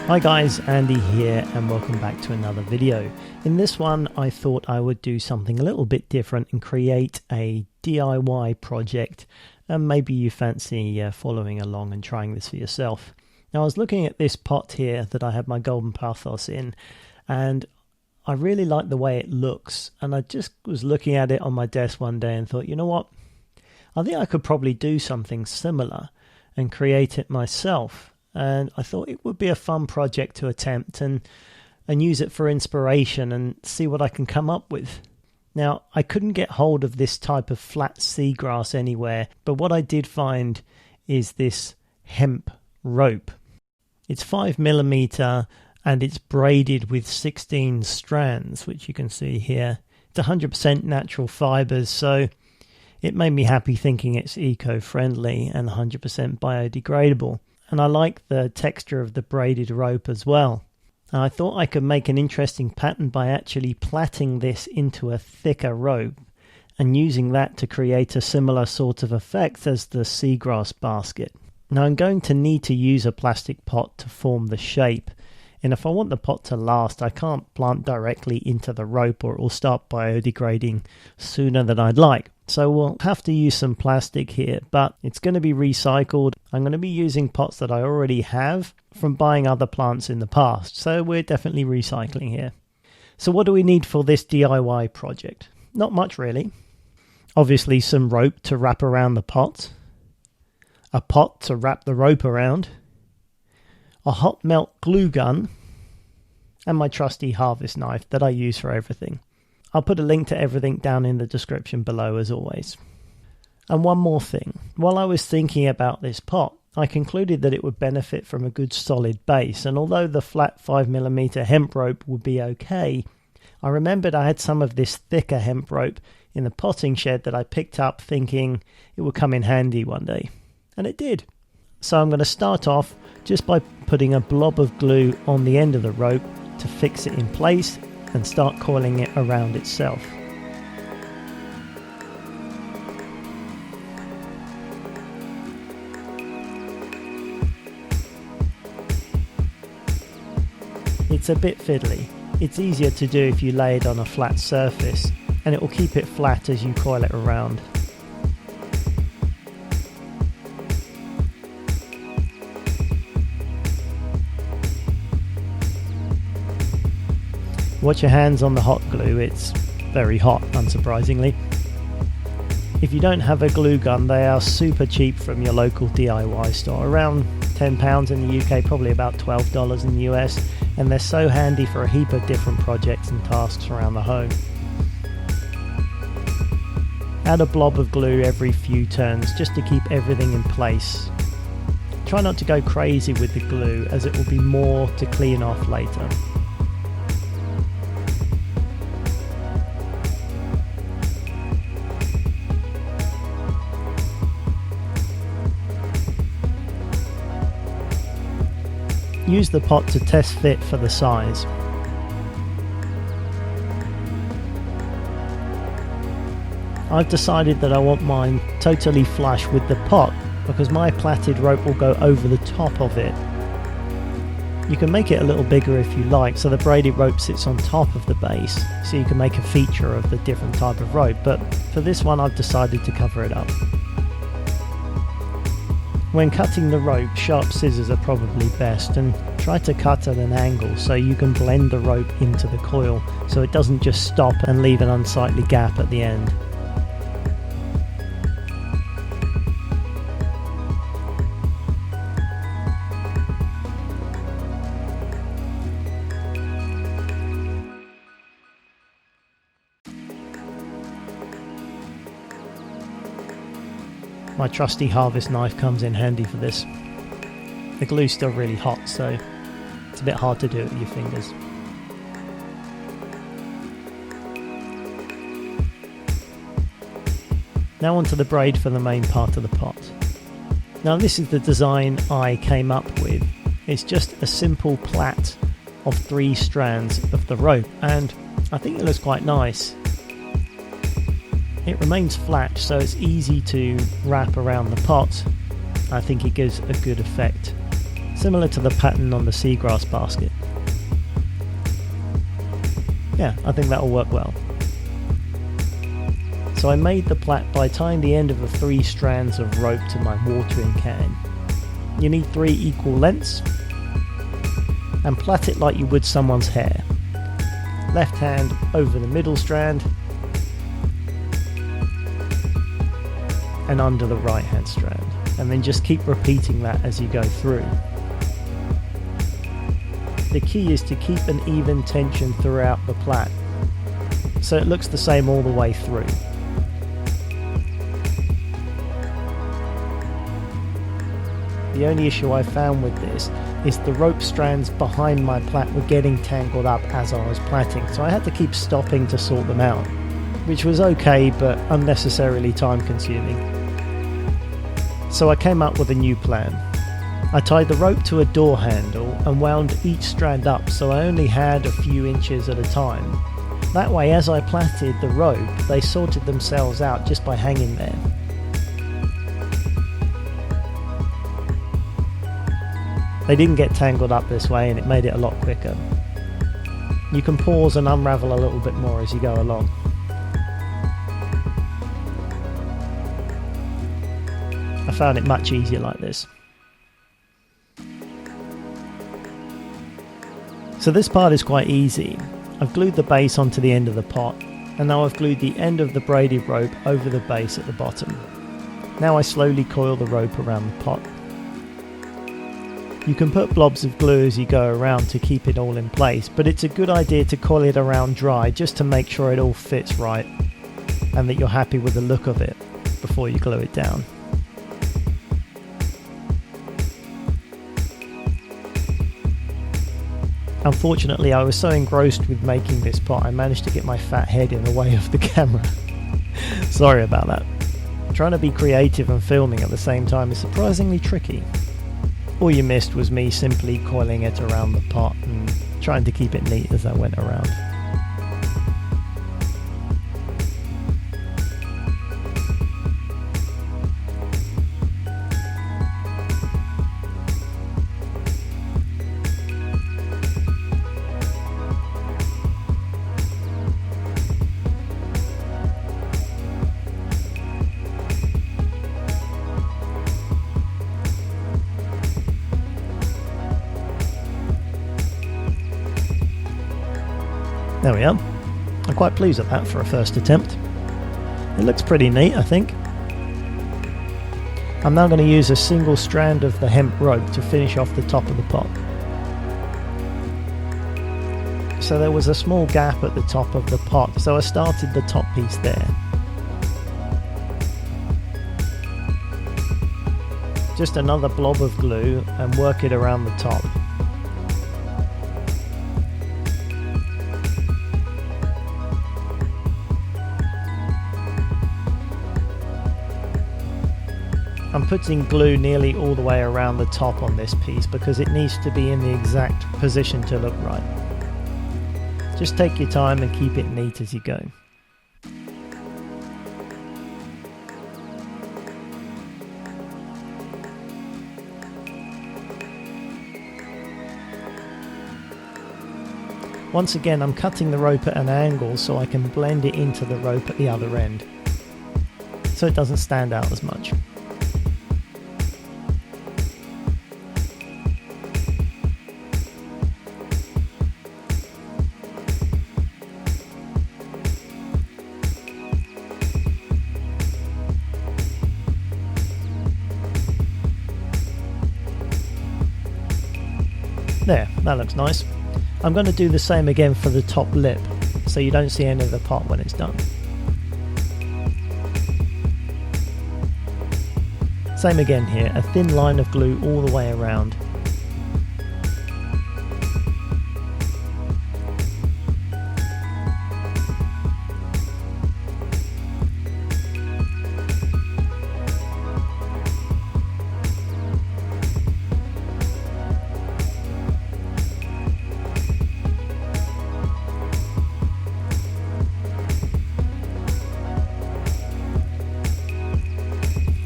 Hi guys, Andy here and welcome back to another video. In this one I thought I would do something a little bit different and create a DIY project, and maybe you fancy following along and trying this for yourself. Now I was looking at this pot here that I have my golden pothos in, and I really like the way it looks, and I just was looking at it on my desk one day and thought, you know what, I think I could probably do something similar and create it myself. And I thought it would be a fun project to attempt and use it for inspiration and see what I can come up with. Now, I couldn't get hold of this type of flat seagrass anywhere, but what I did find is this hemp rope. It's 5mm and it's braided with 16 strands, which you can see here. It's 100% natural fibres, so it made me happy thinking it's eco-friendly and 100% biodegradable. And I like the texture of the braided rope as well. And I thought I could make an interesting pattern by actually plaiting this into a thicker rope and using that to create a similar sort of effect as the seagrass basket. Now I'm going to need to use a plastic pot to form the shape, and if I want the pot to last I can't plant directly into the rope or it will start biodegrading sooner than I'd like. So we'll have to use some plastic here, but it's going to be recycled. I'm going to be using pots that I already have from buying other plants in the past, so we're definitely recycling here. So what do we need for this DIY project? Not much really. Obviously some rope to wrap around the pot, a pot to wrap the rope around, a hot melt glue gun, and my trusty harvest knife that I use for everything. I'll put a link to everything down in the description below as always. And one more thing, while I was thinking about this pot, I concluded that it would benefit from a good solid base, and although the flat 5mm hemp rope would be okay, I remembered I had some of this thicker hemp rope in the potting shed that I picked up thinking it would come in handy one day. And it did. So I'm going to start off just by putting a blob of glue on the end of the rope to fix it in place and start coiling it around itself. It's a bit fiddly. It's easier to do if you lay it on a flat surface, and it will keep it flat as you coil it around. Watch your hands on the hot glue, it's very hot, unsurprisingly. If you don't have a glue gun, they are super cheap from your local DIY store, around £10 in the UK, probably about $12 in the US, and they're so handy for a heap of different projects and tasks around the home. Add a blob of glue every few turns just to keep everything in place. Try not to go crazy with the glue, as it will be more to clean off later. Use the pot to test fit for the size. I've decided that I want mine totally flush with the pot because my plaited rope will go over the top of it. You can make it a little bigger if you like, so the braided rope sits on top of the base, so you can make a feature of the different type of rope, but for this one I've decided to cover it up. When cutting the rope, sharp scissors are probably best, and try to cut at an angle so you can blend the rope into the coil so it doesn't just stop and leave an unsightly gap at the end. My trusty harvest knife comes in handy for this. The glue's still really hot, so it's a bit hard to do it with your fingers. Now onto the braid for the main part of the pot. Now this is the design I came up with. It's just a simple plait of 3 strands of the rope, and I think it looks quite nice. It remains flat, so it's easy to wrap around the pot. I think it gives a good effect. similar to the pattern on the seagrass basket. Yeah, I think that'll work well. So I made the plaque by tying the end of the 3 strands of rope to my watering can. You need 3 equal lengths, and plait it like you would someone's hair. Left hand over the middle strand and under the right hand strand, and then just keep repeating that as you go through. The key is to keep an even tension throughout the plait, so it looks the same all the way through. The only issue I found with this is the rope strands behind my plait were getting tangled up as I was plaiting, so I had to keep stopping to sort them out, which was okay but unnecessarily time consuming. So I came up with a new plan. I tied the rope to a door handle and wound each strand up so I only had a few inches at a time. That way, as I plaited the rope, they sorted themselves out just by hanging there. They didn't get tangled up this way, and it made it a lot quicker. You can pause and unravel a little bit more as you go along. I found it much easier like this. So this part is quite easy. I've glued the base onto the end of the pot, and now I've glued the end of the braided rope over the base at the bottom. Now I slowly coil the rope around the pot. You can put blobs of glue as you go around to keep it all in place, but it's a good idea to coil it around dry just to make sure it all fits right and that you're happy with the look of it before you glue it down. Unfortunately, I was so engrossed with making this pot I managed to get my fat head in the way of the camera. Sorry about that. Trying to be creative and filming at the same time is surprisingly tricky. All you missed was me simply coiling it around the pot and trying to keep it neat as I went around. There we are. I'm quite pleased with that for a first attempt. It looks pretty neat, I think. I'm now going to use a single strand of the hemp rope to finish off the top of the pot. So there was a small gap at the top of the pot, so I started the top piece there. Just another blob of glue and work it around the top. I'm putting glue nearly all the way around the top on this piece because it needs to be in the exact position to look right. Just take your time and keep it neat as you go. Once again, I'm cutting the rope at an angle so I can blend it into the rope at the other end, so it doesn't stand out as much. There, that looks nice. I'm going to do the same again for the top lip, so you don't see any of the pot when it's done. Same again here, a thin line of glue all the way around.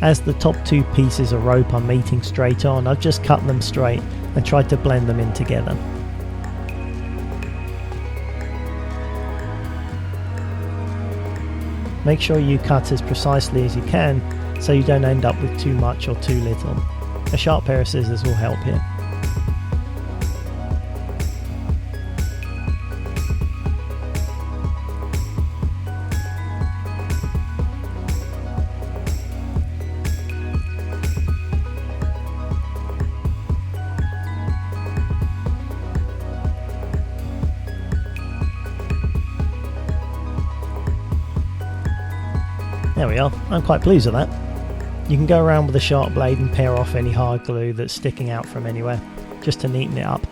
As the top two pieces of rope are meeting straight on, I've just cut them straight and tried to blend them in together. Make sure you cut as precisely as you can so you don't end up with too much or too little. A sharp pair of scissors will help here. There we are, I'm quite pleased with that. You can go around with a sharp blade and pare off any hard glue that's sticking out from anywhere, just to neaten it up.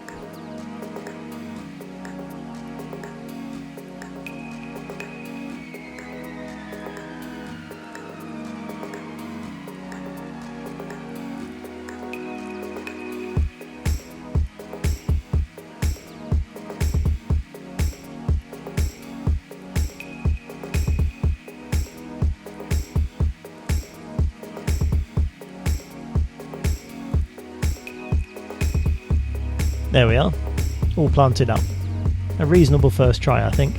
There we are, all planted up. A reasonable first try, I think.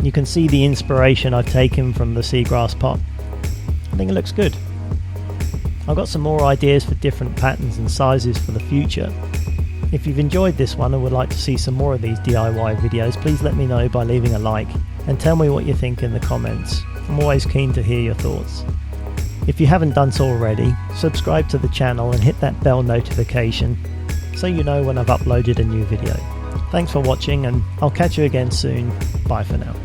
You can see the inspiration I've taken from the seagrass pot. I think it looks good. I've got some more ideas for different patterns and sizes for the future. If you've enjoyed this one and would like to see some more of these DIY videos, please let me know by leaving a like and tell me what you think in the comments. I'm always keen to hear your thoughts. If you haven't done so already, subscribe to the channel and hit that bell notification so you know when I've uploaded a new video. Thanks for watching, and I'll catch you again soon. Bye for now.